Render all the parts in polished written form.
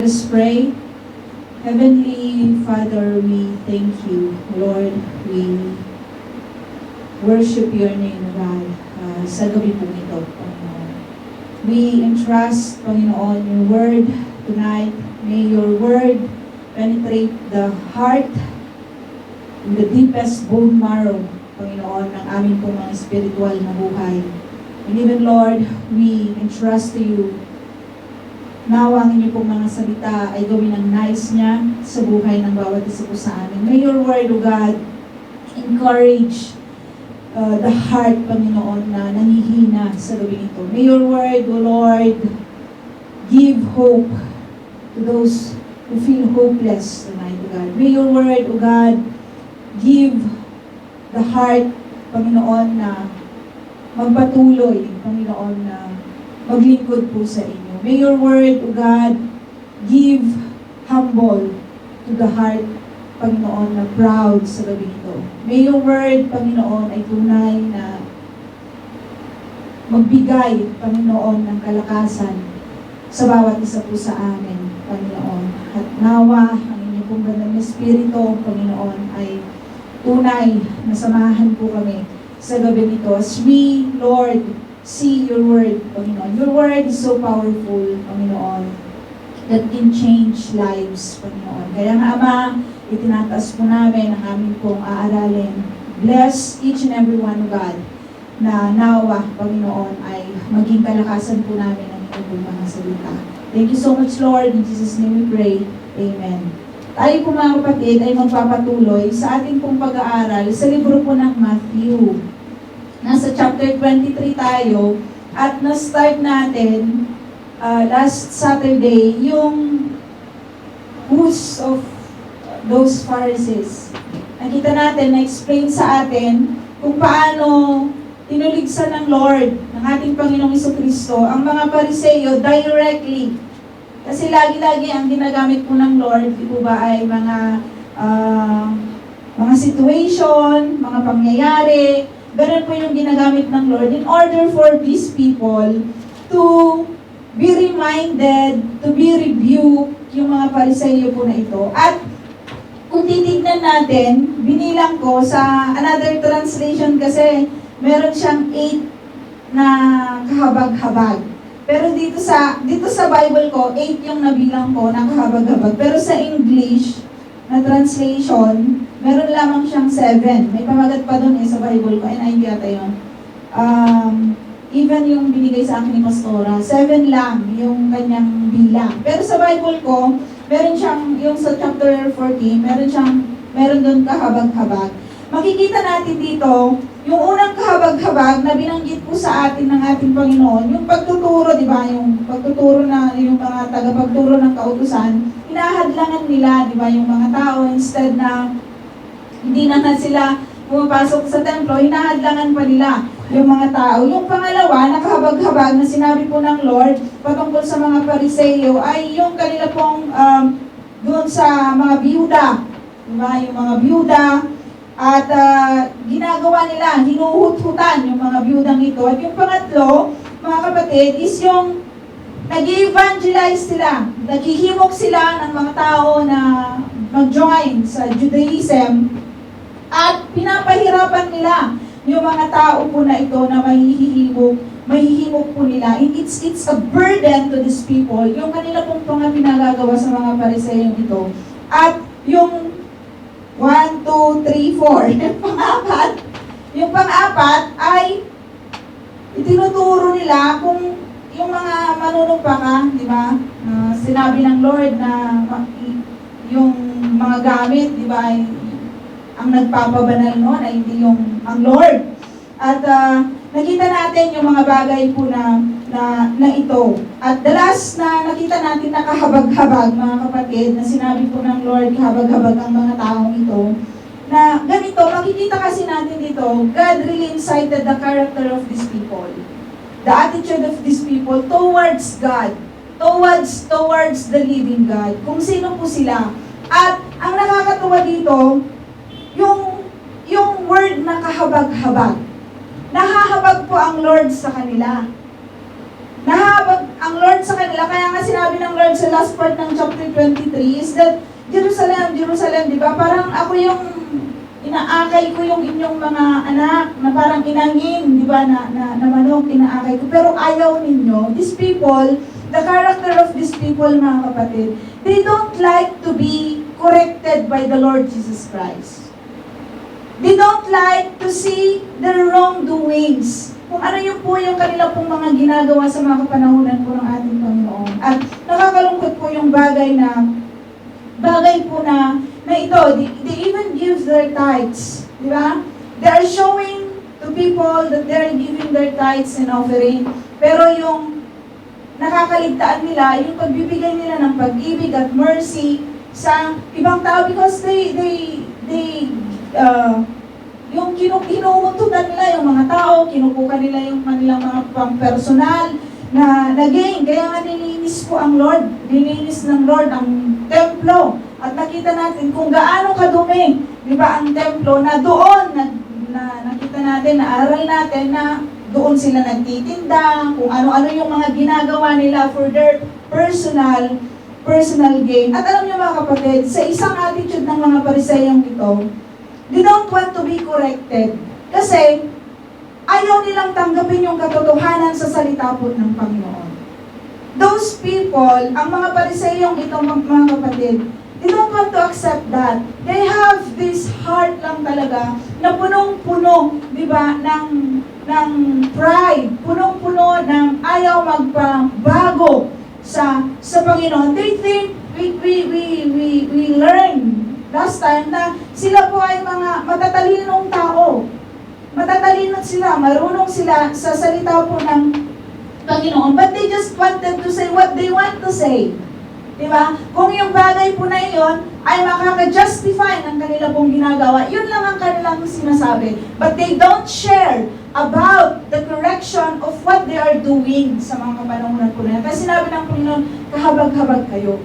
Let's pray. Heavenly Father, we thank you. Lord, we worship your name, God, sa gabi po ito, Panginoon. We entrust, Panginoon, your word tonight. May your word penetrate the heart, in the deepest bone marrow, Panginoon, ng aming pong mga spiritual na buhay. And even, Lord, we entrust to you nawa ang inyo pong mga salita ay gawin ang nais niya sa buhay ng bawat isa po sa amin. May your word, O God, encourage the heart, Panginoon, na nangihina sa gabi ito. May your word, O Lord, give hope to those who feel hopeless tonight, O God. May your word, O God, give the heart, Panginoon, na magpatuloy, Panginoon, na maglingkod po sa inyo. May your word, O God, give humble to the heart, Panginoon, na proud sa gabi ito. May your word, Panginoon, ay tunay na magbigay, Panginoon, ng kalakasan sa bawat isa po sa amin, Panginoon. At nawa, ang inyong pong gandang Espiritu, Panginoon, ay tunay na samahan po kami sa gabi nito. As we, Lord, see your word, Panginoon. Your word is so powerful, Panginoon, that can change lives, Panginoon. Kaya nga, Ama, itinataas po namin ang aming pong aaralin. Bless each and every one, God, na nawa, Panginoon, ay maging kalakasan po namin ang inyong pong mga salita. Thank you so much, Lord. In Jesus' name we pray. Amen. Tayo po mga kapatid ay magpapatuloy sa ating pong pag-aaral sa libro po ng Matthew. Nasa chapter 23 tayo at na-start natin last Saturday yung who's of those Pharisees. Nakita natin, na-explain sa atin kung paano tinuligsan ng Lord, ng ating Panginoong Jesucristo, ang mga Pariseo directly. Kasi lagi-lagi ang ginagamit po ng Lord, di po ba, ay mga situation, mga pangyayari. Ganun po yung ginagamit ng Lord in order for these people to be reminded, to be rebuked, yung mga Pariseo po na ito. At kung titignan natin, binilang ko sa another translation kasi meron siyang 8 na kahabag-habag. Pero dito sa Bible ko, 8 yung nabilang ko na kahabag-habag. Pero sa English na translation, meron lamang siyang 7. May pamagat pa doon sa Bible ko. NIV yata yun. Even yung binigay sa akin ni Pastora, 7 lang yung kanyang bilang. Pero sa Bible ko, meron siyang, yung sa chapter 14, meron doon kahabag-habag. Makikita natin dito, yung unang kahabag-habag na binanggit po sa atin ng ating Panginoon, yung pagtuturo, di ba? Yung pagtuturo na, yung mga tagapagturo ng kautusan, hinahadlangan nila, di ba? Yung mga tao, instead na hindi na sila pumapasok sa templo, hinahadlangan pa nila yung mga tao. Yung pangalawa, nakahabag-habag na sinabi po ng Lord patungkol sa mga Pariseo ay yung kanila pong doon sa mga biyuda. Diba? Yung mga biyuda at ginagawa nila, hinuhut-hutan yung mga biyudang ito. At yung pangatlo, mga kapatid, is yung nag-evangelize sila. Naghihimok sila ng mga tao na mag-join sa Judaism. At pinapahirapan nila yung mga tao po na ito na mahihimok po nila. It's a burden to these people, yung kanila pong pinagagawa sa mga Pariseo ito. At yung 1, 2, 3, 4, yung pang-apat ay itinuturo nila kung yung mga manunumpa di ba? Sinabi ng Lord na yung mga gamit, di ba, ang nagpapabanal noon ay hindi yung ang Lord. At nakita natin yung mga bagay po na ito. At the last na nakita natin na kahabag-habag, mga kapatid, na sinabi po ng Lord, kahabag-habag ang mga taong ito, na ganito, makikita kasi natin dito, God really incited the character of these people. The attitude of these people towards God, towards the living God, kung sino po sila. At ang nakakatuwa dito, yung word na kahabag-habag. Nahahabag po ang Lord sa kanila. ang Lord sa kanila, kaya nga sinabi ng Lord sa last part ng chapter 23 is that, Jerusalem, Jerusalem, di ba? Parang ako yung, inaakay ko yung inyong mga anak, na parang inangin, di ba, na manok, inaakay ko. Pero ayaw ninyo, these people, the character of these people, mga kapatid, they don't like to be corrected by the Lord Jesus Christ. They don't like to see their wrongdoings. Kung ano yung po yung kanila pong mga ginagawa sa mga kapanahunan po ng ating Panginoon. At nakakalungkot po yung bagay po na ito, they even give their tithes. Di ba? They are showing to people that they are giving their tithes and offering. Pero yung nakakaligtaan nila, yung pagbibigay nila ng pag-ibig at mercy sa ibang tao because yung kinumuntutan nila yung mga tao, kinukuha nila yung kanilang mga pang-personal na gain. Kaya nga nilinis po ang Lord, nilinis ng Lord ang templo. At nakita natin kung gaano kadumi, di ba, ang templo na doon, nakita natin, naaral natin na doon sila nagtitinda, kung ano-ano yung mga ginagawa nila for their personal gain. At alam niyo mga kapatid, sa isang attitude ng mga Pariseyong ito, they don't want to be corrected. Kasi, ayaw nilang tanggapin yung katotohanan sa salita po ng Panginoon. Those people, ang mga Pariseyong ito, mga kapatid, they don't want to accept that. They have this heart lang talaga na punong-puno, di ba, ng pride, punong-puno ng ayaw magpabago sa Panginoon. They think we learn last time na sila po ay mga matatalinong tao. Matatalino sila, marunong sila sa salita po ng Panginoon. But they just wanted to say what they want to say. Diba? Kung yung bagay po na iyon ay makaka-justify ng kanila pong ginagawa, yun lang ang kanilang sinasabi. But they don't share about the correction of what they are doing sa mga kapanahunan po na yan. Kasi sinabi ng Panginoon, kahabag-habag kayo.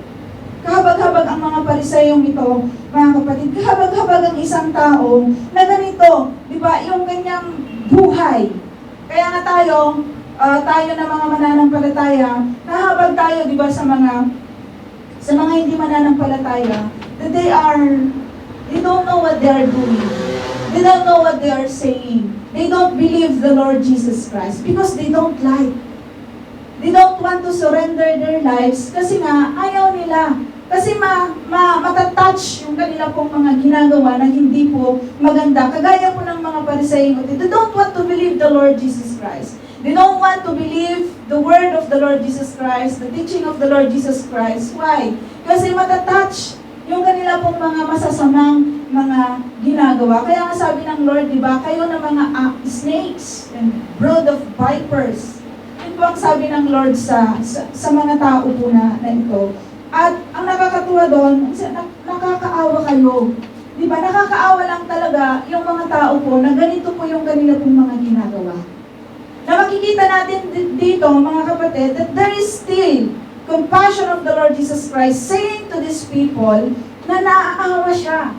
Kahabag-habag ang mga Pariseyong ito, mga kapatid. Kahabag-habag ang isang tao na ganito, di ba, yung ganyang buhay. Kaya nga tayo na mga mananampalataya, nahabag tayo, di ba, sa mga hindi mananampalataya, that they don't know what they are doing. They don't know what they are saying. They don't believe the Lord Jesus Christ because they don't like. They don't want to surrender their lives kasi nga ayaw nila. Kasi matatouch yung kanila pong mga ginagawa na hindi po maganda. Kagaya po ng mga Pariseyong, they don't want to believe the Lord Jesus Christ. They don't want to believe the word of the Lord Jesus Christ, the teaching of the Lord Jesus Christ. Why? Kasi matatouch yung kanila pong mga masasamang mga ginagawa. Kaya nga sabi ng Lord, di ba, kayo na mga snakes and brood of vipers. Yun po ang sabi ng Lord sa mga tao po na ito. At ang nakakatuwa doon, nakakaawa kayo. Di ba, nakakaawa lang talaga yung mga tao po na ganito po yung kanila pong mga ginagawa. Na makikita natin dito, mga kapatid, that there is still compassion of the Lord Jesus Christ saying to these people na naaawa siya.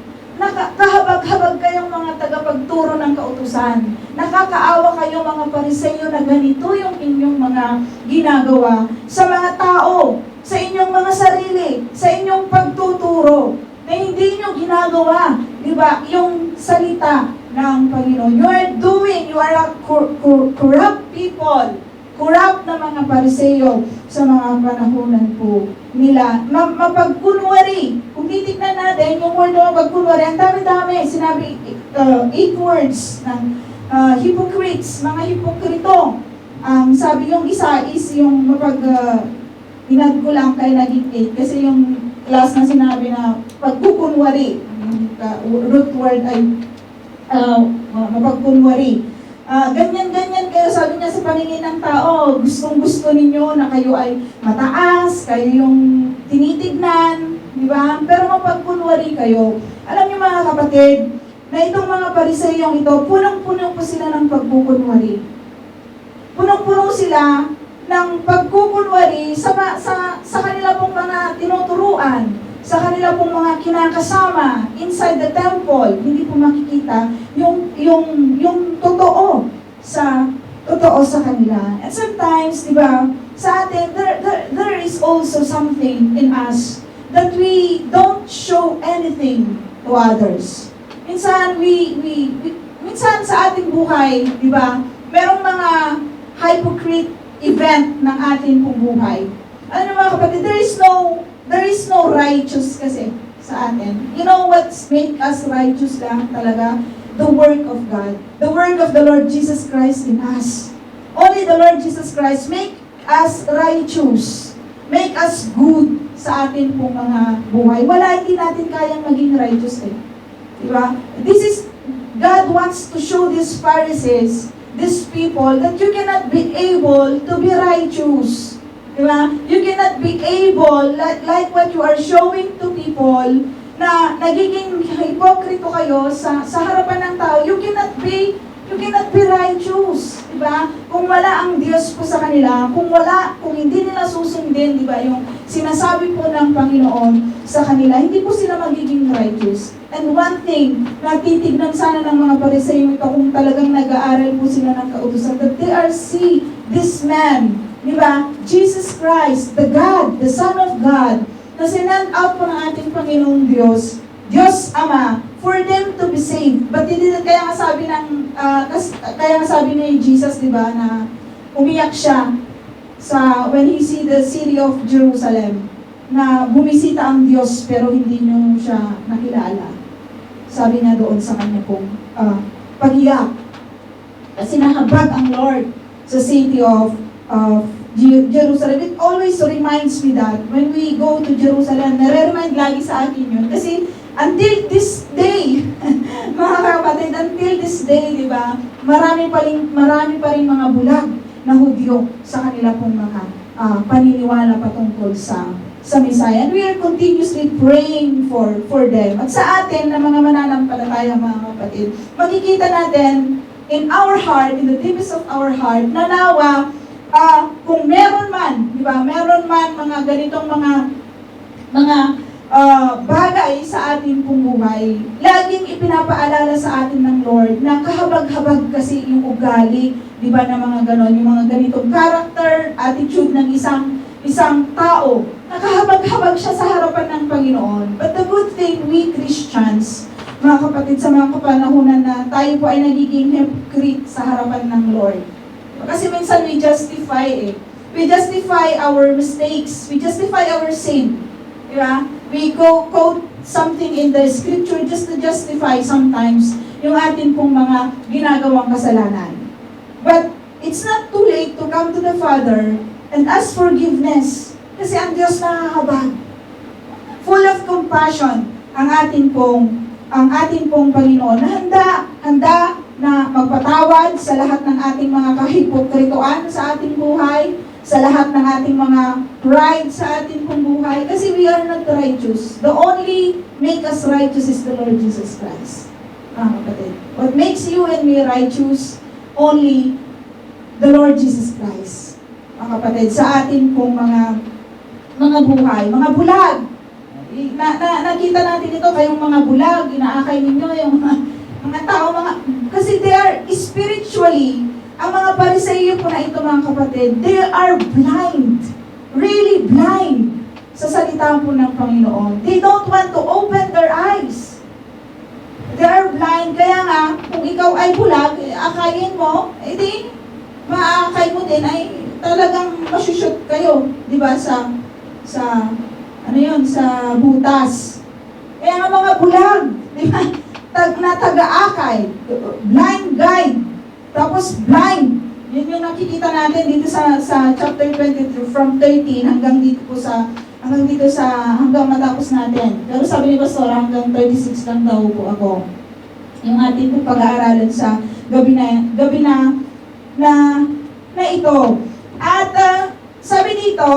Kahabag-habag kayong mga tagapagturo ng kautusan. Nakakaawa kayo mga Pariseyo na ganito yung inyong mga ginagawa sa mga tao, sa inyong mga sarili, sa inyong pagtuturo, na hindi nyo ginagawa, di ba, yung salita ng Panginoon. You are a corrupt people, corrupt na mga Pariseyo sa mga panahunan po nila. Mapagkunwari. Kung titignan natin, yung word na mapagkunwari, ang dami-dami, sinabi 8 words ng hypocrites, mga hipokrito. Sabi yung isa is yung inad ko lang kay naging 8 kasi yung last na sinabi na pagkukunwari, root word ay mapagkunwari. Ganyan kayo, sabi niya sa paningin ng tao, gustong-gusto ninyo na kayo ay mataas, kayo yung tinitignan, di ba? Pero mapagkunwari kayo. Alam niyo mga kapatid, na itong mga Pariseyong ito, punong-puno po sila ng pagkukunwari. Punong-puno sila ng pagkukunwari sa kanila pong mga tinuturuan, sa kanila pong mga kinakasama inside the temple. Hindi po makikita yung totoo sa kanila. And sometimes, di ba, sa atin, there is also something in us that we don't show anything to others. Minsan, minsan sa ating buhay, di ba, merong mga hypocrite event ng ating pong buhay. Ano mga kapatid, there is no righteous kasi sa atin. You know what's make us righteous lang talaga? The work of God. The work of the Lord Jesus Christ in us. Only the Lord Jesus Christ make us righteous. Make us good sa atin pong mga buhay. Wala, hindi natin kayang maging righteous eh. Diba? God wants to show these Pharisees, these people, that you cannot be able to be righteous. Diba? You cannot be able, like what you are showing to people, na nagiging hipokrito kayo sa harapan ng tao, you cannot be righteous, di ba? Kung wala ang Diyos po sa kanila, kung hindi nila susundin, di ba, yung sinasabi po ng Panginoon sa kanila, hindi po sila magiging righteous. And one thing, natitignan sana ng mga Pariseo ito kung talagang nag-aaral po sila ng kautusan, that they are see this man, di ba? Jesus Christ, the God, the Son of God, na sinend out po ng ating Panginoong Diyos, Diyos Ama, for them to be saved. But kaya nga sabi ni Jesus, di ba, na umiyak siya when he see the city of Jerusalem, na bumisita ang Diyos pero hindi niyo siya nakilala. Sabi niya doon sa kanya pong pag-iyak. Kasi nahabag ang Lord sa city of Jerusalem. It always reminds me that when we go to Jerusalem, nare-remind lagi sa akin yun. Kasi until this day, mga kapatid, until this day, di ba, marami pa rin mga bulag na Hudyo sa kanila pong mga paniniwala patungkol sa Messiah. And we are continuously praying for them. At sa atin, na mga mananampalataya, mga kapatid, makikita natin in our heart, in the deepest of our heart, na nawa, kung meron man, di ba, meron man mga ganitong mga bagay sa ating pong buhay, laging ipinapaalala sa atin ng Lord na kahabag-habag kasi yung ugali, di ba, na mga ganon, yung mga ganitong character, attitude ng isang tao, nakahabag-habag siya sa harapan ng Panginoon. But the good thing, we Christians, mga kapatid, sa mga kapanahunan na tayo po ay nagiging hypocrite sa harapan ng Lord. Kasi minsan we justify We justify our mistakes. We justify our sin. Diba? We quote something in the scripture just to justify sometimes yung atin pong mga ginagawang kasalanan. But it's not too late to come to the Father and ask forgiveness. Kasi ang Diyos nakakabag. Full of compassion ang atin pong Panginoon na handa na magpatawad sa lahat ng ating mga kahipokritoan sa ating buhay, sa lahat ng ating mga pride sa ating pong buhay, kasi we are not righteous. The only make us righteous is the Lord Jesus Christ. Kapatid. What makes you and me righteous? Only the Lord Jesus Christ. Kapatid, sa ating pong mga buhay, mga bulag. Nakita natin ito, kayong mga bulag, inaakay ninyo yung mga tao, kasi they are spiritually, ang mga Pariseo po na ito, mga kapatid, they are blind, really blind sa salita po ng Panginoon. They don't want to open their eyes. They are blind, kaya nga, kung ikaw ay bulag, akayin mo, edi, maakay mo din, ay talagang masushoot kayo, di ba, sa butas. Kaya nga mga bulag, di ba, na taga-akay, blind guide, tapos blind. Yun yung nakikita natin dito sa chapter 22 from 13 hanggang matapos natin. Pero sabi ni Pastor, hanggang 36 lang daw po ako. Yung ating po pag-aaralan sa gabi na ito. At sabi dito,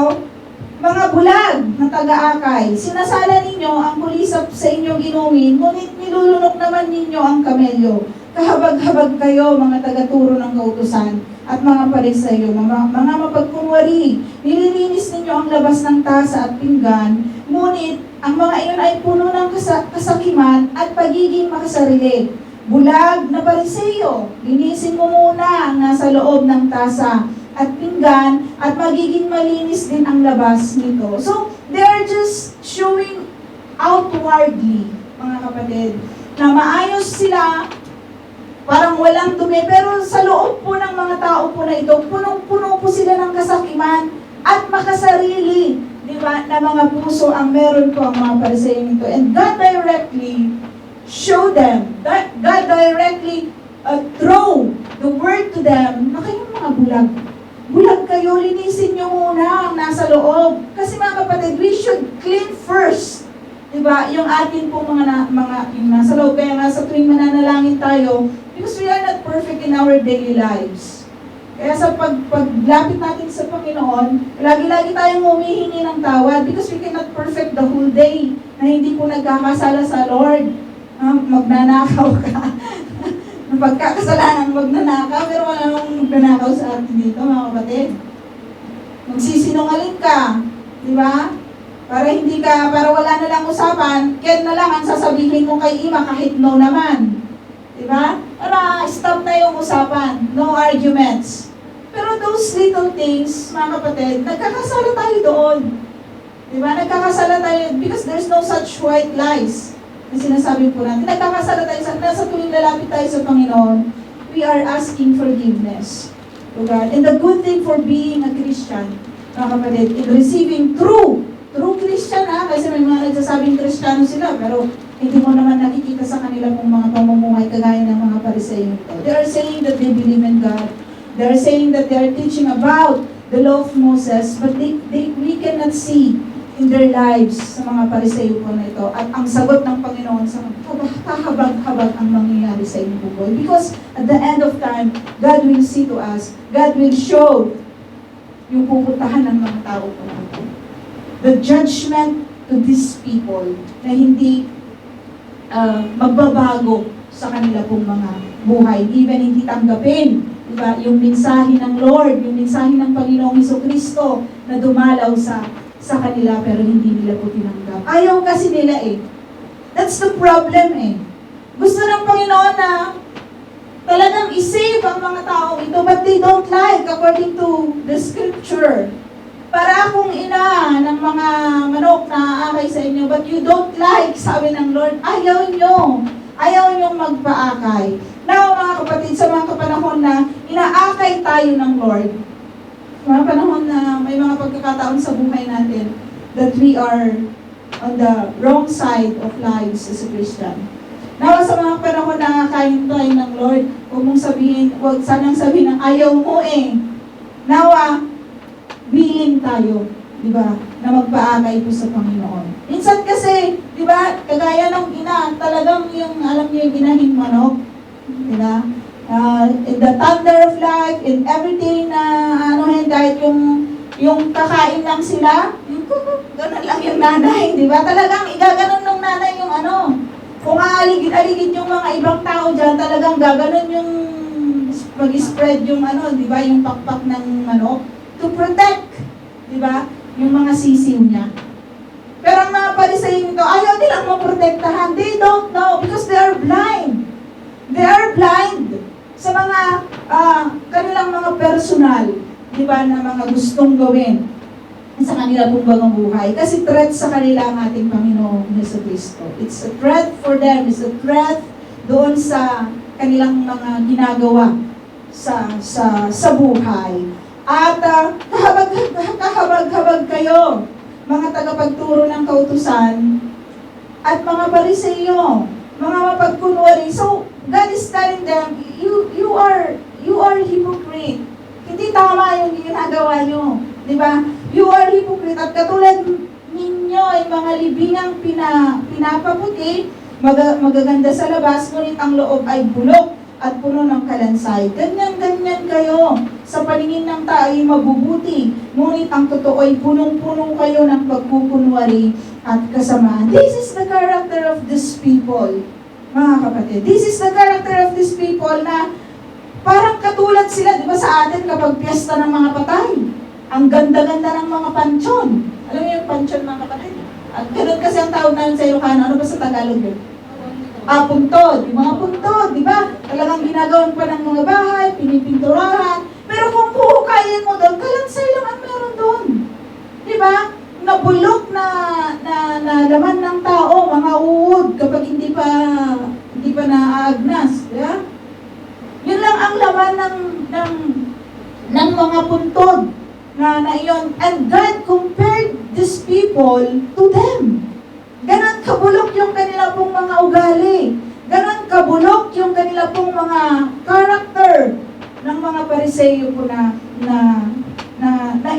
mga bulag na taga-akay, sinasala ninyo ang kulisap sa inyong inumin, ngunit nilulunok naman ninyo ang kamelyo. Kahabag-habag kayo, mga taga-turo ng kautusan, at mga Pariseo, mga mapagkunwari. Nililinis ninyo ang labas ng tasa at pinggan, ngunit ang mga iyon ay puno ng kasakiman at pagiging makasarili. Bulag na Pariseo, linisin mo muna ang nasa loob ng tasa at pinggan, at magiging malinis din ang labas nito. So, they are just showing outwardly, mga kapatid, na maayos sila, parang walang dumi, pero sa loob po ng mga tao po na ito, punong-puno po sila ng kasakiman at makasarili, di ba, na mga puso ang meron po ang mga Pariseo nito. And God directly show them, God directly throw the word to them, na kayong mga bulag. Bulag kayo, linisin nyo muna ang nasa loob. Kasi mga kapatid, we should clean first. Diba? Yung atin po mga yung nasa loob. Kaya nga sa tuwing mananalangin tayo, because we are not perfect in our daily lives. Kaya sa paglapit natin sa Panginoon, lagi-lagi tayong humihingi ng tawad because we cannot perfect the whole day na hindi po nagkakasala sa Lord. Magnanakaw ka. Pagkakasalanan magnanakaw, pero wala namang magnanakaw sa atin dito, mga kapatid. Magsisinungaling ka, di ba? Para wala na lang usapan, Ken na lang ang sasabihin mo kay Ima kahit no naman. Di ba? Para stop na yung usapan, no arguments. Pero those little things, mga kapatid, nagkakasala tayo doon. Di ba? Nagkakasala tayo because there's no such white lies. Na sinasabi po natin, nagkakasala tayo sa tuwing lalapit tayo sa Panginoon, we are asking forgiveness to God. And the good thing for being a Christian, mga kapatid, in receiving true Christian kasi may mga nagsasabing Kristiyano sila, pero hindi mo naman nakikita sa kanila kung mga pamumuhay kagaya ng mga Pariseo ito. They are saying that they believe in God. They are saying that they are teaching about the law of Moses, but we cannot see in their lives sa mga Pariseo po na ito. At ang sagot ng Panginoon sa kahabag-habag ang mangyayari sa inyong buhay. Because at the end of time, God will see to us, God will show yung pupuntahan ng mga tao po na ito. The judgment to these people na hindi magbabago sa kanila pong mga buhay. Even hindi tanggapin, diba, yung mensahe ng Lord, yung mensahe ng Panginoong Jesucristo na dumalaw sa kanila pero hindi nila po tinanggap. Ayaw kasi nila eh. That's the problem eh. Gusto ng Panginoon na talagang isave ang mga tao ito, but they don't like according to the scripture. Para akong ina ng mga manok na aakay sa inyo, but you don't like, sabi ng Lord, ayaw nyo magpaakay. Now mga kapatid, sa mga kapanahon na inaakay tayo ng Lord, mga panahon na may mga pagkakataon sa buhay natin that we are on the wrong side of lives as a Christian. Nawa sa mga panahon na kain tayo ng Lord, huwag sanang sabihin ng ayaw mo eh. Nawa, willing tayo, di ba, na magpaakay po sa Panginoon. Minsan kasi, di ba, kagaya ng ina, talagang yung, alam niyo yung inahing manok, di ba? In the thunder of life, in everything na, kahit yung kakain lang sila, ganun lang yung nanay, di ba? Talagang igaganon ng nanay yung kung aaligid-aligid yung mga ibang tao dyan, talagang gaganon yung mag-spread yung di ba, yung pakpak ng manok, to protect, di ba, yung mga sisiw niya. Pero ang mga Pariseo nito, ayaw nilang maprotektahan. They don't know because they are blind. They are blind sa mga kanilang mga personal, di ba, na mga gustong gawin sa kanila pong bagang buhay. Kasi threat sa kanila ang ating Panginoong Jesucristo. It's a threat for them. It's a threat doon sa kanilang mga ginagawa sa buhay. At kahabag-habag kayo, mga tagapagturo ng kautusan, at mga Pariseo, mga mapagkunwari. So, God is telling them, you are hypocrite. Hindi tama yung ginagawa nyo. Di ba? You are hypocrite. At katulad ninyo ay mga libingang pinapaputi, magaganda sa labas, ngunit ang loob ay bulok at puno ng kalansay. Ganyan kayo. Sa paningin ng tao ay mabubuti, ngunit ang totoo ay punong-puno kayo ng pagkukunwari at kasamaan. This is the character of these people, mga kapatid. This is the character of these people na parang katulad sila, di ba, sa atin kapag piyesta ng mga patay. Ang ganda-ganda ng mga pansyon. Alam mo yung pansyon, mga kapatid? At ganun kasi ang tawag namin sa Ilocano. Ano ba sa Tagalog yun? Puntod. Yung mga puntod, di ba? Talagang ginagawan pa ng mga bahay, pinipinturahan. Pero kung puhukay bubuhayin mo doon, kalansay lang ang meron doon. Di ba? Nabulok na laman ng tao, mga uod, kapag hindi pa naaagnas. Di ba? Yun lang ang laman ng mga puntod na iyon. And God compared these people to them. Ganon kabulok yung kanila pong mga ugali. Ganon kabulok yung kanila pong mga character ng mga Pariseo po na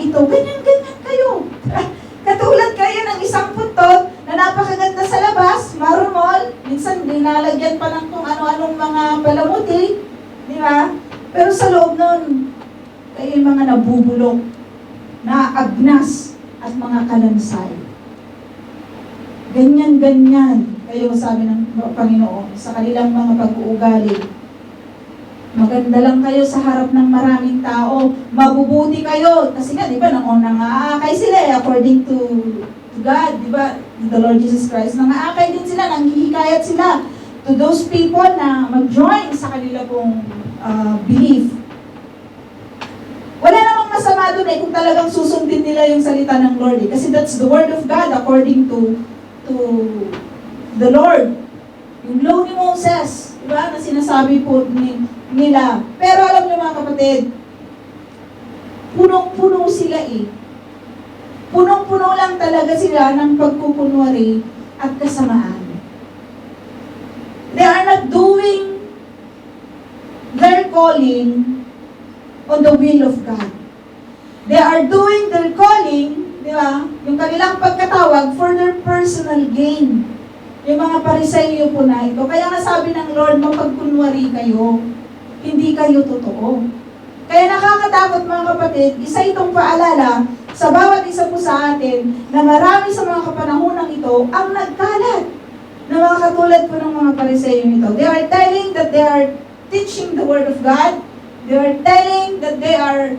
ito. Ganyan kayo. Katulad kayo ng isang puntod na napakaganda sa labas, marmol, minsan dinalagyan pa ng kung ano-anong mga palamuti, di ba? Pero sa loob nun, kayo yung mga nabubulok, naagnas, at mga kalansay. Ganyan kayo, sabi ng Panginoon, sa kanilang mga pag-uugali. Maganda lang kayo sa harap ng maraming tao. Mabubuti kayo. Kasi nga, di ba, nangaakay sila according to God, di ba? The Lord Jesus Christ. Nangaakay din sila, nanghihikayat sila to those people na mag-join sa kanila pong belief. Wala namang masama doon kung talagang susundin nila yung salita ng Lord. Kasi that's the word of God according to the Lord. Yung law ni Moses, di ba, na sinasabi po nila. Pero alam niyo mga kapatid, punong-puno sila Punong-puno lang talaga sila ng pagkukunwari at kasamaan. They are not doing their calling on the will of God. They are doing their calling, di ba, yung kanilang pagkatawag for their personal gain. Yung mga Pariseo po na ito. Kaya nga sabi ng Lord, mapagkunwari kayo. Hindi kayo totoo. Kaya nakakatakot mga kapatid, isa itong paalala sa bawat isa po sa atin na marami sa mga kapanahonang ito ang nagkalat na mga katulad po ng mga Pariseo ito. They are telling that they are teaching the Word of God. They are telling that they are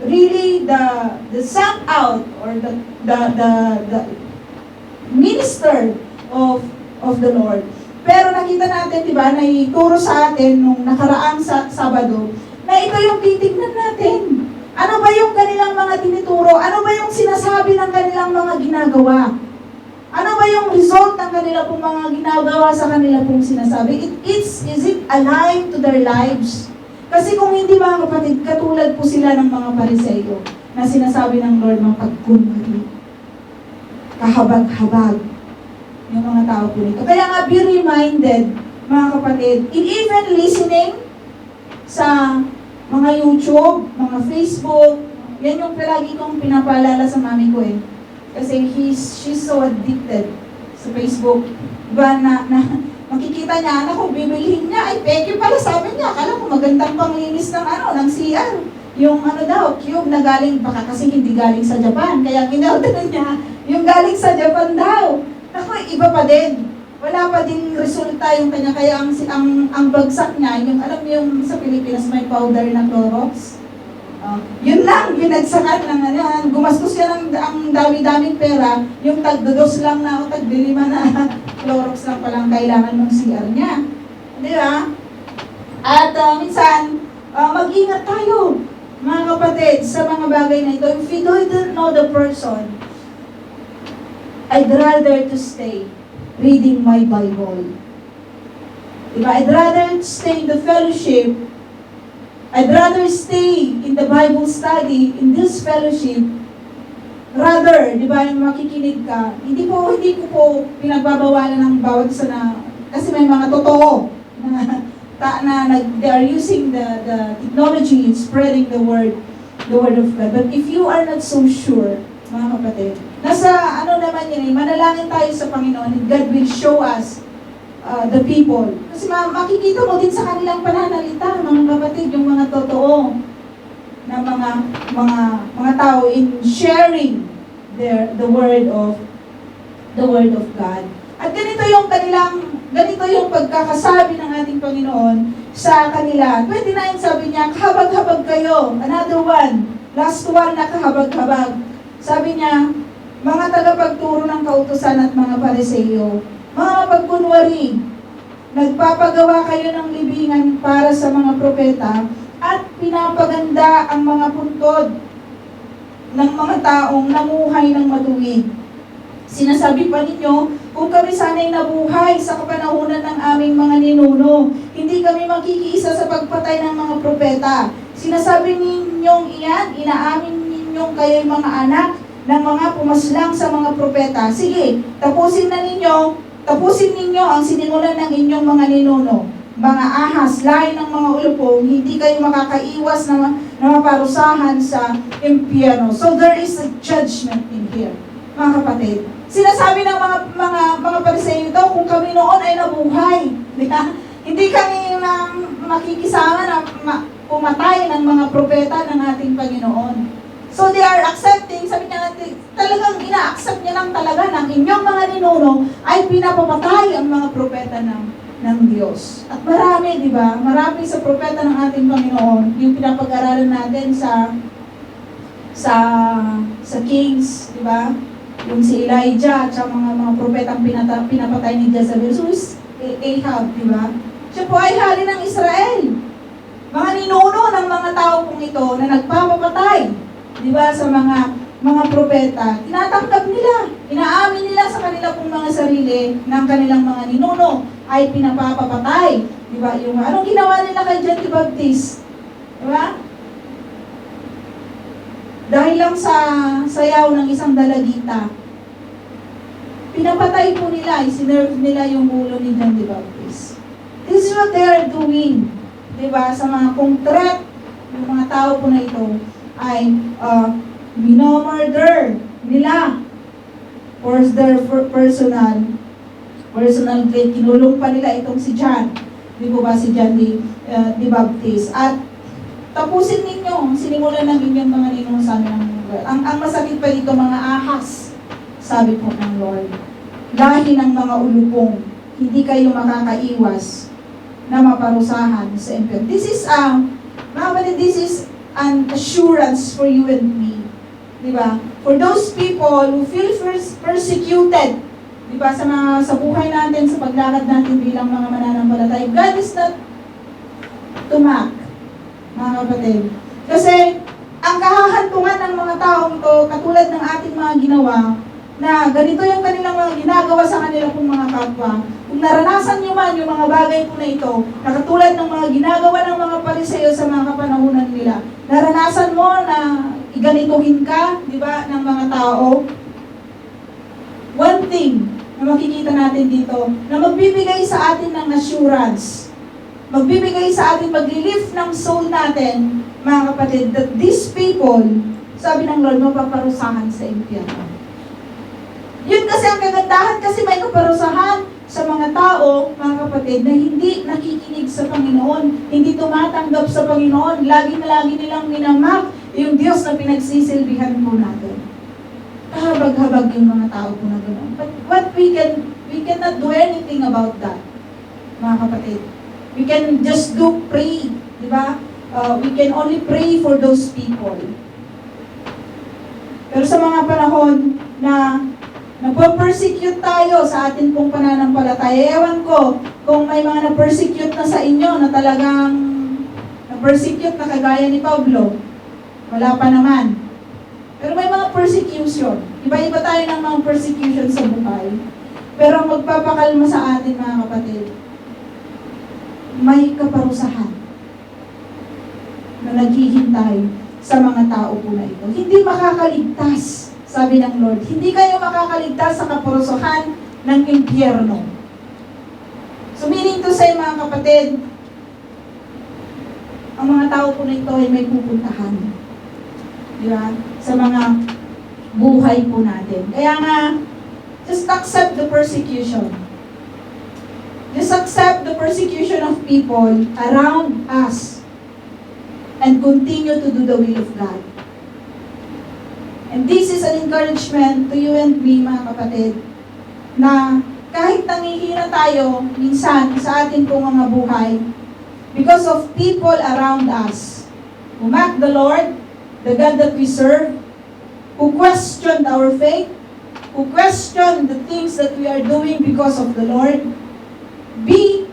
really the sent out or the minister of the Lord. Pero nakita natin, di ba, na ituro sa atin nung nakaraang Sabado, na ito yung titignan natin. Ano ba yung kanilang mga tinituro? Ano ba yung sinasabi ng kanilang mga ginagawa? Ano ba yung result ng kanilang pong mga ginagawa sa kanilang pong sinasabi? Is it aligned to their lives? Kasi kung hindi mga kapatid, katulad po sila ng mga Pariseo na sinasabi ng Lord mga pagkunwari. Kahabag-habag yung mga tao po nito. Kaya nga, be reminded, mga kapatid, in even listening sa mga YouTube, mga Facebook, yan yung palagi kong pinapaalala sa mami ko eh. Kasi she's so addicted sa Facebook. Diba makikita niya, anak ko, bibilihin niya, ay peke pala, sabi niya, akala ko magandang panglinis ng CR. Yung cube na galing, baka kasi hindi galing sa Japan, kaya in-order niya, yung galing sa Japan daw. Ako, iba pa din. Wala pa din resulta yung kanya. Kaya ang bagsak niya, yung alam mo yung sa Pilipinas may powder na Clorox. Yun lang, binagsakan ng gumastos siya ang dami-daming pera, yung tag-2 lang na o tag-5 na Clorox lang palang kailangan ng CR niya. Di ba? At minsan, mag-ingat tayo, mga kapatid, sa mga bagay na ito. If you don't know the person, I'd rather to stay reading my Bible. Diba? I'd rather stay in the fellowship. I'd rather stay in the Bible study, in this fellowship. Rather, di ba, yung makikinig ka, hindi ko po pinagbabawalan ng bawat isa na, kasi may mga totoo na they are using the technology in spreading the word of God. But if you are not so sure, mga kapatid, nasa naman yun, manalangin tayo sa Panginoon and God will show us the people. Kasi makikita mo din sa kanilang pananalita, mga kapatid, yung mga totoo na mga tao in sharing the word of God. At ganito yung pagkakasabi ng ating Panginoon sa kanila. 29 sabi niya, kahabag-habag kayo. Another one, last one na kahabag-habag. Sabi niya, mga tagapagturo ng kautusan at mga Pariseo, mga pagkunwari, nagpapagawa kayo ng libingan para sa mga propeta at pinapaganda ang mga puntod ng mga taong namuhay ng matuwid. Sinasabi pa ninyo, kung kami sana'y nabuhay sa kapanahunan ng aming mga ninuno, hindi kami makikiisa sa pagpatay ng mga propeta. Sinasabi ninyong iyan, inaamin ninyong kayo'y mga anak ng mga pumaslang sa mga propeta. Sige, tapusin ninyo ang sinimulan ng inyong mga ninuno. Mga ahas, lahi ng mga ulupong, hindi kayo makakaiwas na maparusahan sa impyerno. So there is a judgment in here, mga kapatid. Sinasabi ng mga Pariseo ito, kung kami noon ay nabuhay, hindi kami makikisama na pumatay ng mga propeta ng ating Panginoon. So they are accepting, sabi niya natin, talagang ina-accept niya lang talaga ng inyong mga ninuno ay pinapapatay ang mga propeta ng Diyos. At marami, di ba? Marami sa propeta ng ating Panginoon, yung pinapag-aralan natin sa Kings, di ba? Yung si Elijah at sa mga propetang pinapatay ni Jezebel. So is Ahab, di ba? Siya po ay hari ng Israel. Mga ninuno ng mga tao pong ito na nagpapapatay, di ba, sa mga propeta, tinatanggap nila, inaamin nila sa kanila pong mga sarili ng kanilang mga ninuno ay pinapapatay. Di ba? Yung anong ginawa nila kay John the Baptist? Di ba? Dahil lang sa sayaw ng isang dalagita, pinapatay po nila, isinerve nila yung ulo ni John the Baptist. This is what they are doing. Diba? Sa mga threat, yung mga tao po na ito ay minomurder nila for their personal gain. Kinulong pa nila itong si John. Di ba si John the Baptist? At tapusin ninyo, sinimulan ng inyong mga ninong sa amin ng Lord. Ang masakit pa dito, mga ahas, sabi po ng Lord. Lahi ng mga ulupong, hindi kayo makakaiwas na maparusahan sa impyerno. This is, mga kapatid, this is an assurance for you and me. Diba? For those people who feel persecuted, diba, sa buhay natin, sa paglakad natin bilang mga mananampalataya, God is not tumak, mga kapatid. Kasi, ang kahahantungan ng mga taong ito, katulad ng ating mga ginawa, na ganito yung kanilang mga ginagawa sa kanila pong mga kapwa. Kung naranasan nyo man yung mga bagay po na ito, na katulad ng mga ginagawa ng mga Pariseo sa mga kapanahunan nila, naranasan mo na iganituhin ka, di ba, ng mga tao, one thing na makikita natin dito, na magbibigay sa atin ng assurance, magbibigay sa atin, maglilift ng soul natin, mga kapatid, that these people, sabi ng Lord, mapaparusahan sa impyerno. Yun kasi ang kagandahan, kasi may kaparusahan sa mga tao, mga kapatid, na hindi nakikinig sa Panginoon, hindi tumatanggap sa Panginoon, lagi nilang minamak yung Diyos na pinagsisilbihan po natin. Kahabag-habag yung mga tao po na gano'n. But what we cannot do anything about that, mga kapatid. We can just pray, di ba? We can only pray for those people. Pero sa mga panahon na nagpo-persecute tayo sa atin pong pananampalataya, ewan ko kung may mga na-persecute na sa inyo na talagang na-persecute na kagaya ni Pablo. Wala pa naman. Pero may mga persecution. Iba-iba tayo ng mga persecution sa buhay. Pero ang magpapakalma sa atin, mga kapatid, may kaparusahan na naghihintay sa mga tao po na ito. Hindi makakaligtas, sabi ng Lord. Hindi kayo makakaligtas sa kaparusahan ng impyerno. So meaning to say, mga kapatid, ang mga tao po na ito ay may pupuntahan. Di ba? Sa mga buhay po natin. Kaya nga, just accept the persecution. Just accept the persecution of people around us and continue to do the will of God. And this is an encouragement to you and me, mga kapatid, na kahit nangihina tayo minsan sa ating pong mga buhay because of people around us who mock the Lord, the God that we serve, who questioned our faith, who questioned the things that we are doing because of the Lord, be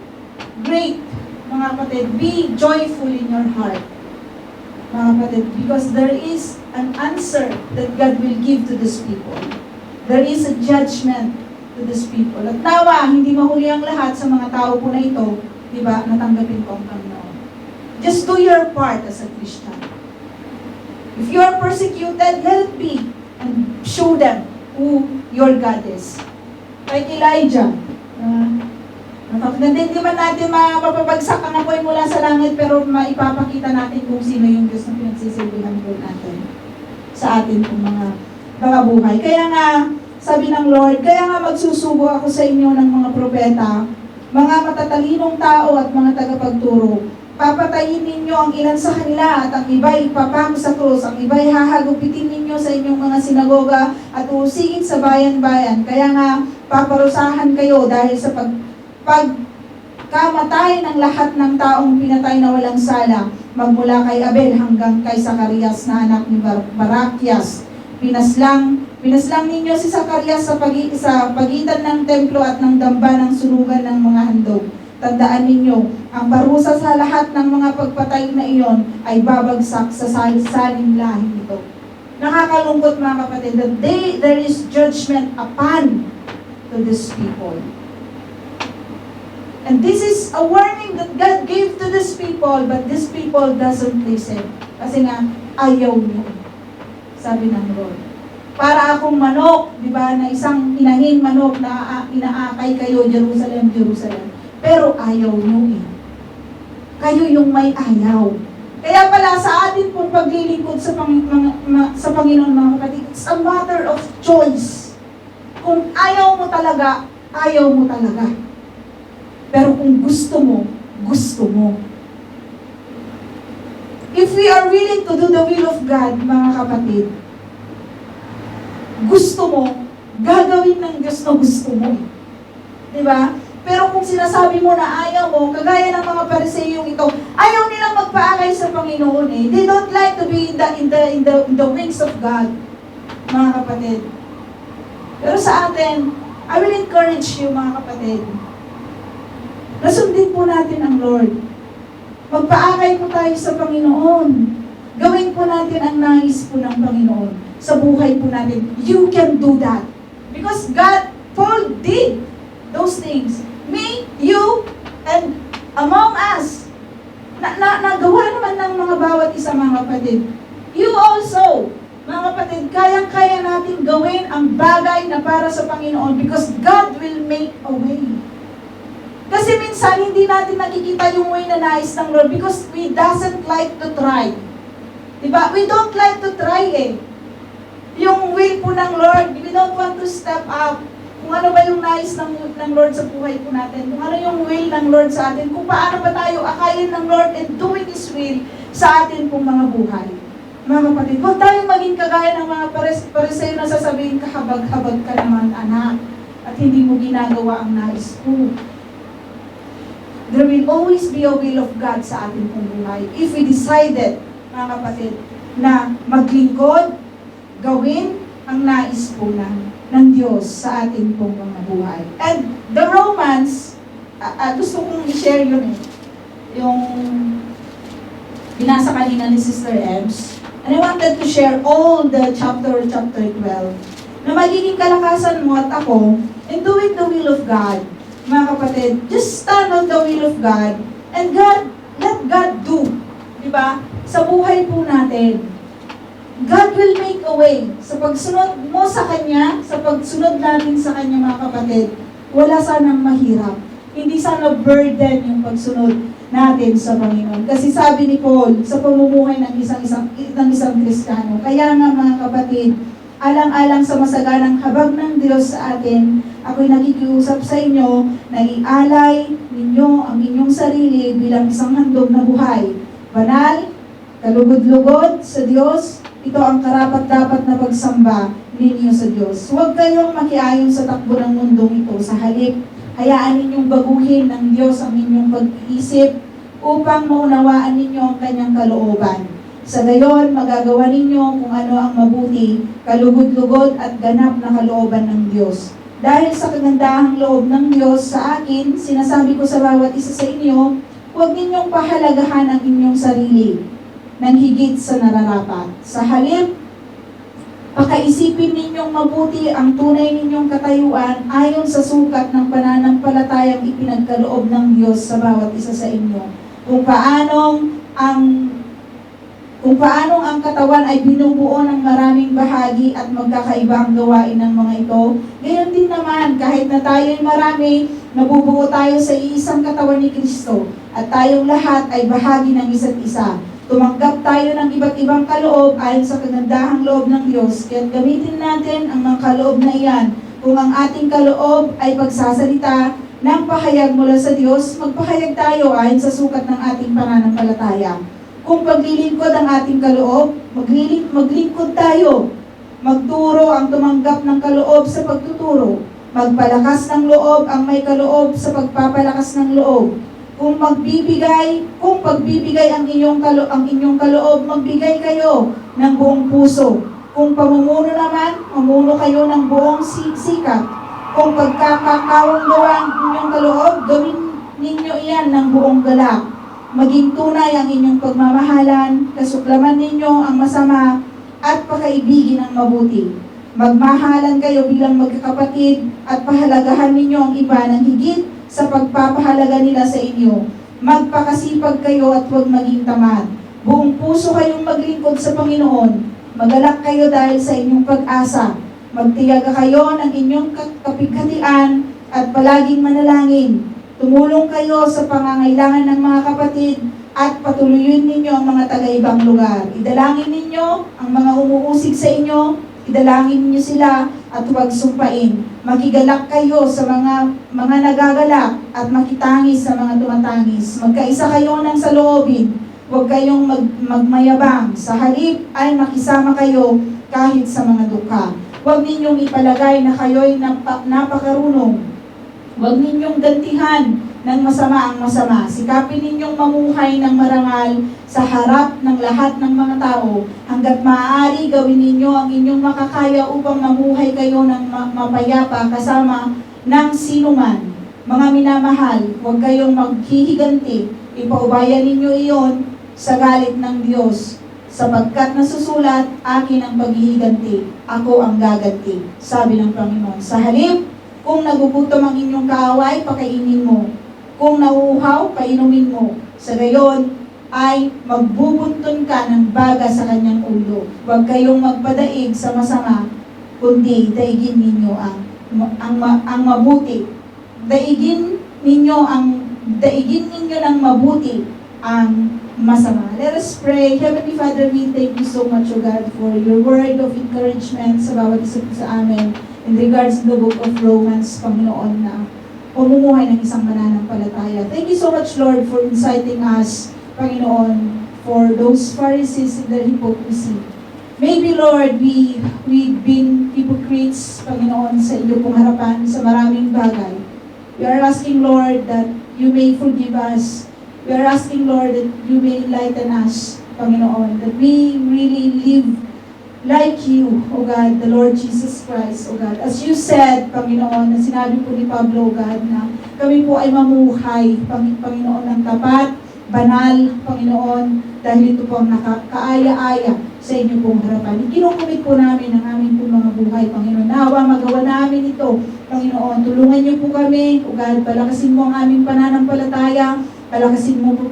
great, mga kapatid. Be joyful in your heart. mga kapatid, because there is an answer that God will give to these people. There is a judgment to these people. At nawa, hindi mahuli ang lahat sa mga tao po na ito, di ba, natanggapin ko ang Panginoon. Just do your part as a Christian. If you are persecuted, let it be, and show them who your God is. Like Elijah, hindi man natin mapapabagsak ang apoy mula sa langit, pero maipapakita natin kung sino yung Diyos na pinagsisilbihan po natin sa atin pong mga buhay. Kaya nga, sabi ng Lord, kaya nga magsusugo ako sa inyo ng mga propeta, mga matatalinong tao at mga tagapagturo. Papatayin ninyo ang ilan sa kanila at ang iba'y ipapako sa krus, ang iba'y hahagupitin ninyo sa inyong mga sinagoga at uusingin sa bayan-bayan. Kaya nga, paparusahan kayo dahil sa pagkamatay ng lahat ng taong pinatay na walang sala, magmula kay Abel hanggang kay Zacarias na anak ni Barakias. Pinaslang ninyo si Zacarias sa pagitan ng templo at ng damba ng sunugan ng mga handog. Tandaan ninyo, ang parusa sa lahat ng mga pagpatay na iyon ay babagsak sa salisaling lahing ito. Nakakalungkot mga kapatid, that there is judgment upon to these people. And this is a warning that God gave to these people, but these people doesn't listen. Kasi nga, ayaw niyo. Sabi ng Lord. Para akong manok, di ba, na isang inahing manok na inaakay kayo, Jerusalem, Jerusalem. Pero ayaw nyo eh. Kayo yung may ayaw. Kaya pala sa atin pong paglilingkod sa Panginoon mga kapatid, it's a matter of choice. Kung ayaw mo talaga, ayaw mo talaga. Pero kung gusto mo, gusto mo. If we are willing to do the will of God, mga kapatid, gusto mo, gagawin ng Diyos na gusto mo. Diba? Pero kung sinasabi mo na ayaw mo, kagaya ng mga Pariseyong ito, ayaw nilang magpaakay sa Panginoon eh. They don't like to be in the wings of God, mga kapatid. Pero sa atin, I will encourage you, mga kapatid, na sundin po natin ang Lord. Magpaakay po tayo sa Panginoon. Gawin po natin ang nais po ng Panginoon sa buhay po natin. You can do that. Because Paul did those things. Me, you, and among us. Nagawa naman ng mga bawat isa, mga kapatid. You also, mga kapatid, kayang-kaya natin gawin ang bagay na para sa Panginoon because God will make a way. Kasi minsan, hindi natin nakikita yung way na nais ng Lord because we doesn't like to try. Diba? We don't like to try eh. Yung will po ng Lord, we don't want to step up. Kung ano ba yung nais ng Lord sa buhay po natin, kung ano yung will ng Lord sa atin, kung paano ba tayo akayin ng Lord and doing His will sa atin pong mga buhay. Mga kapatid, huwag tayong maging kagaya ng mga Pariseo na sasabihin, kahabag-habag ka naman anak, at hindi mo ginagawa ang nais ko. There will always be a will of God sa atin pong buhay. If we decided, mga kapatid, na maglingkod, gawin ang nais po ng Diyos sa ating pong mga buhay. And the Romans, gusto kong i-share yun eh. Yung binasa kanina ni Sister Ems. And I wanted to share all the chapter 12. Na magiging kalakasan mo at ako in doing the will of God. Mga kapatid, just stand on the will of God and let God do. Diba? Sa buhay po natin. God will make a way. Sa pagsunod mo sa Kanya, sa pagsunod natin sa Kanya, mga kapatid, wala sanang mahirap. Hindi sana burden yung pagsunod natin sa Panginoon. Kasi sabi ni Paul, sa pamumuhay ng isang Kristiyano, kaya nga mga kapatid, alang-alang sa masaganang habag ng Diyos sa atin, ako'y nakikiusap sa inyo na ialay ninyo ang inyong sarili bilang isang handog na buhay. Banal, kalugod-lugod sa Diyos, ito ang karapat-dapat na pagsamba ninyo sa Diyos. Huwag kayong makiayon sa takbo ng mundong ito. Sa halip, hayaan ninyong baguhin ng Diyos ang inyong pag-iisip upang maunawaan ninyo ang Kanyang kalooban. Sa gayon, magagawa ninyo kung ano ang mabuti, kalugod-lugod at ganap na kalooban ng Diyos. Dahil sa kagandahang loob ng Diyos sa akin, sinasabi ko sa bawat isa sa inyo, huwag ninyong pahalagahan ang inyong sarili. ng higit sa nararapat. Sa halip, pakaisipin ninyong mabuti ang tunay ninyong katayuan ayon sa sukat ng pananampalatayang ipinagkaloob ng Diyos sa bawat isa sa inyo. Kung paanong ang katawan ay binubuo ng maraming bahagi at magkakaiba ang gawain ng mga ito, gayon din naman, kahit na tayo'y marami, nabubuo tayo sa iisang katawan ni Kristo, at tayong lahat ay bahagi ng isa't isa. Tumanggap tayo ng iba't ibang kaloob ayon sa kagandahang loob ng Diyos, kaya gamitin natin ang mga kaloob na iyan. Kung ang ating kaloob ay pagsasalita ng pahayag mula sa Diyos, magpahayag tayo ayon sa sukat ng ating pananampalataya. Kung paglilingkod ang ating kaloob, maglingkod tayo. Magturo ang tumanggap ng kaloob sa pagtuturo. Magpalakas ng loob ang may kaloob sa pagpapalakas ng loob. Kung pagbibigay ang inyong kaloob, magbigay kayo ng buong puso. Kung pamumuno naman, mamuno kayo ng buong sikap. Kung pagkakakawang gawa ang inyong kaloob, gawin ninyo iyan ng buong galak. Maging tunay ang inyong pagmamahalan, kasuklaman ninyo ang masama, at pakaibigin ang mabuti. Magmahalan kayo bilang magkakapatid, at pahalagahan ninyo ang iba ng higit sa pagpapahalaga nila sa inyo. Magpakasipag kayo at huwag maging tamad. Buong puso kayong maglingkod sa Panginoon. Magalak kayo dahil sa inyong pag-asa. Magtiyaga kayo ng inyong kapighatian at palaging manalangin. Tumulong kayo sa pangangailangan ng mga kapatid at patuloyin ninyo ang mga taga-ibang lugar. Idalangin ninyo ang mga umuusig sa inyo, idalangin ninyo sila at huwag sumpain. Makigalak kayo sa mga nagagalak at makitangis sa mga tumatangis. Magkaisa kayo ng saloobin. Huwag kayong magmayabang. Sa halip ay makisama kayo kahit sa mga dukha. Huwag ninyong ipalagay na kayo'y napakarunong. Huwag ninyong gantihan ng masama ang masama. Sikapin ninyong mamuhay ng marangal sa harap ng lahat ng mga tao. Hanggat maaari, gawin ninyo ang inyong makakaya upang mamuhay kayo ng mapayapa kasama ng sinuman. Mga minamahal, huwag kayong maghihiganti. Ipaubayan ninyo iyon sa galit ng Diyos. Sapagkat nasusulat, akin ang paghihiganti. Ako ang gaganti, sabi ng Panginoon. Sa halip, kung nagugutom ang inyong kaaway, pakainin mo. Kung nauuhaw, painumin mo. Sa gayon, ay magbubuntun ka ng baga sa kanyang ulo. Huwag kayong magpadaig sa masama, kundi daigin ninyo ang mabuti. Daigin ninyo ng mabuti ang masama. Let us pray. Heavenly Father, we thank you so much, O God, for your word of encouragement sa bawat isa sa amin in regards to the book of Romans, Panginoon, na pamumuhay ng isang mananampalataya. Thank you so much, Lord, for inciting us, Panginoon, for those Pharisees in their hypocrisy. Maybe, Lord, we've been hypocrites, Panginoon, sa iyo pong harapan sa maraming bagay. We are asking, Lord, that you may forgive us. We are asking, Lord, that you may enlighten us, Panginoon, that we really live like you, O God, the Lord Jesus Christ, O God. As you said, Panginoon, na sinabi po ni Pablo, O God, na kami po ay mamuhay, Panginoon, ng tapat, banal, Panginoon, dahil ito po ang nakakaaya-aya sa inyo pong harapan. Ikinukumit po namin ang aming pong mga buhay, Panginoon. Nawa, magawa namin ito, Panginoon. Tulungan niyo po kami, O God, palakasin mo ang aming pananampalataya, palakasin mo po,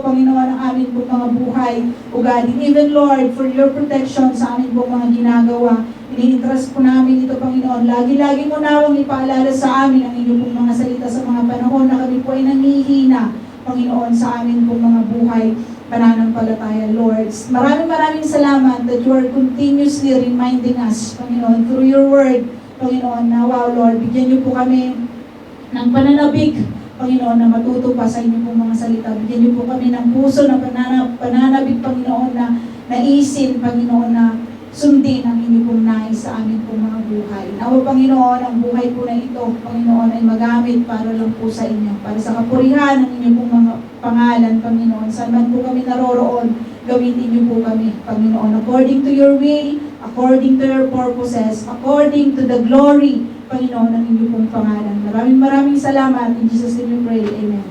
Panginoon, ang aming pong mga buhay, O God. And even, Lord, for your protection sa aming pong mga ginagawa, ini-entrust po namin ito, Panginoon. Lagi-lagi mo nawang ipaalala sa amin ang inyong pong mga salita sa mga panahon na kami po ay nangihina, Panginoon, sa aming pong mga buhay, pananampalataya, Lord. Maraming salamat that you are continuously reminding us, Panginoon, through your word, Panginoon, na wow, Lord, bigyan niyo po kami ng pananabik, Panginoon, na matuto pa sa inyong pong mga salita. Bigyan niyo po kami ng puso na pananabik, Panginoon, na naisin, Panginoon, na sundin ang inyong pong nais sa aming pong mga buhay. Nawa, Panginoon, ang buhay po na ito, Panginoon, ay magamit para lang po sa inyo, para sa kapurihan ng inyong pong mga pangalan, Panginoon. Saan man po kami naroroon, gamitin niyo po kami, Panginoon, according to your will, according to your purposes, according to the glory, Panginoon, ng inyong pong pangalan. Maraming salamat. In Jesus' name we pray. Amen.